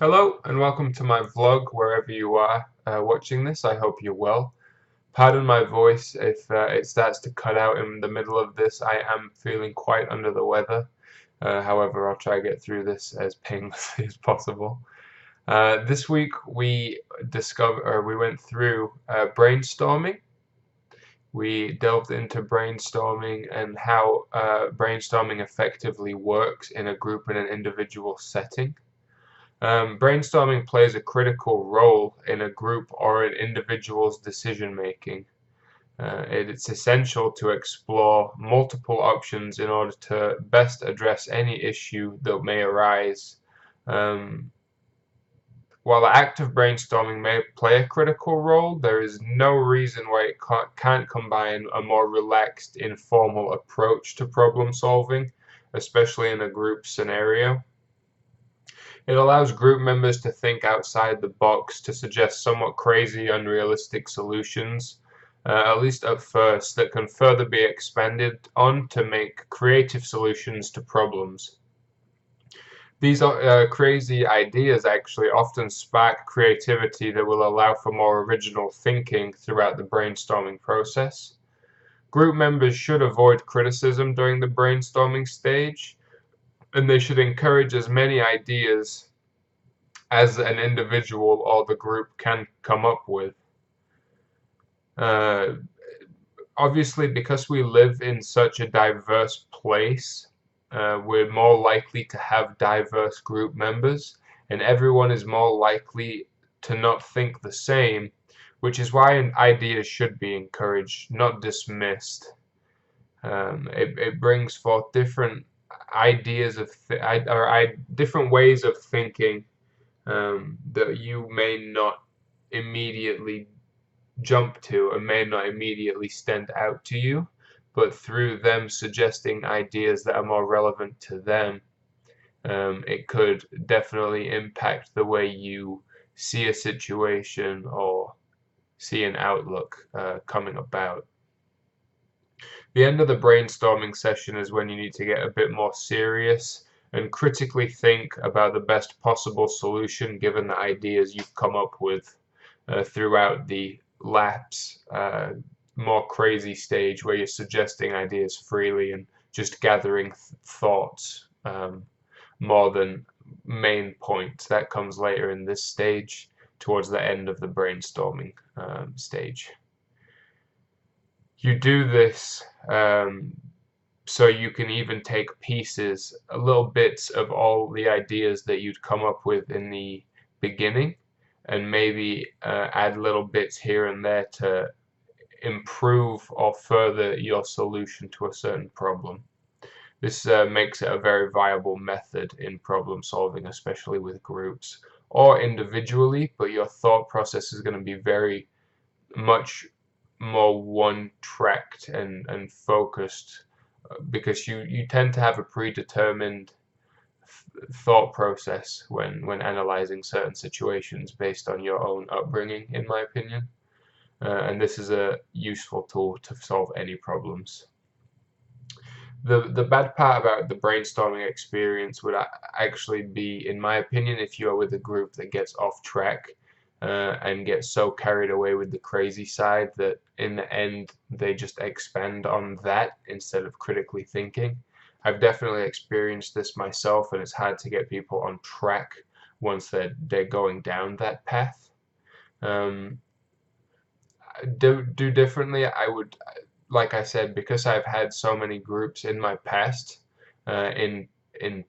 Hello and welcome to my vlog wherever you are watching this. I hope you're well. Pardon my voice if it starts to cut out in the middle of this. I am feeling quite under the weather. However, I'll try to get through this as painlessly as possible. This week we went through brainstorming. We delved into brainstorming and how brainstorming effectively works in a group and an individual setting. Brainstorming plays a critical role in a group or an individual's decision making. It's essential to explore multiple options in order to best address any issue that may arise. Um, while the act of brainstorming may play a critical role, there is no reason why it can't combine a more relaxed, informal approach to problem solving, especially in a group scenario. It allows group members to think outside the box, to suggest somewhat crazy, unrealistic solutions, at least at first, that can further be expanded on to make creative solutions to problems. These crazy ideas actually often spark creativity that will allow for more original thinking throughout the brainstorming process. Group members should avoid criticism during the brainstorming stage, and they should encourage as many ideas as an individual or the group can come up with. Uh, Obviously, because we live in such a diverse place, we're more likely to have diverse group members, and everyone is more likely to not think the same, which is why ideas should be encouraged, not dismissed. It brings forth different ideas of different ways of thinking that you may not immediately jump to and may not immediately stand out to you, but through them suggesting ideas that are more relevant to them, it could definitely impact the way you see a situation or see an outlook coming about. The end of the brainstorming session is when you need to get a bit more serious and critically think about the best possible solution given the ideas you've come up with throughout the lapse, more crazy stage where you're suggesting ideas freely and just gathering thoughts more than main points. That comes later in this stage towards the end of the brainstorming stage. You do this so you can even take pieces, little bits of all the ideas that you'd come up with in the beginning, and maybe add little bits here and there to improve or further your solution to a certain problem. This makes it a very viable method in problem solving, especially with groups or individually, but your thought process is going to be very much more one-tracked and focused because you tend to have a predetermined thought process when analyzing certain situations based on your own upbringing, in my opinion. And this is a useful tool to solve any problems. The bad part about the brainstorming experience would actually be, in my opinion, if you are with a group that gets off track and gets so carried away with the crazy side that in the end they just expand on that instead of critically thinking. I've definitely experienced this myself, and it's hard to get people on track once they're going down that path. Um, do differently. I would, like I said, because I've had so many groups in my past, in in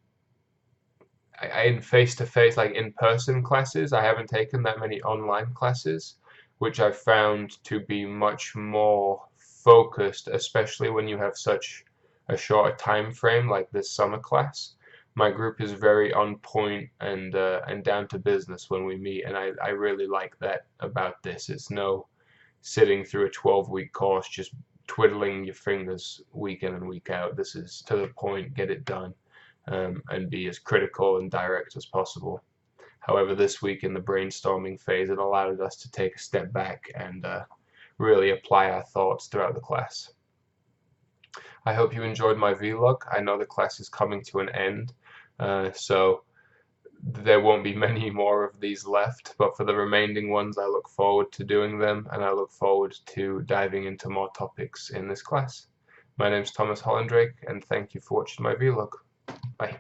in face-to-face, like in-person classes. I haven't taken that many online classes, which I've found to be much more focused, especially when you have such a short time frame like this summer class. My group is very on point and down to business when we meet, and I really like that about this. It's no sitting through a 12-week course just twiddling your fingers week in and week out. This is to the point, get it done, and be as critical and direct as possible. However, this week in the brainstorming phase, it allowed us to take a step back and really apply our thoughts throughout the class. I hope you enjoyed my vlog. I know the class is coming to an end, so there won't be many more of these left, but for the remaining ones, I look forward to doing them, and I look forward to diving into more topics in this class. My name is Thomas Hollandrake, and thank you for watching my vlog. Bye.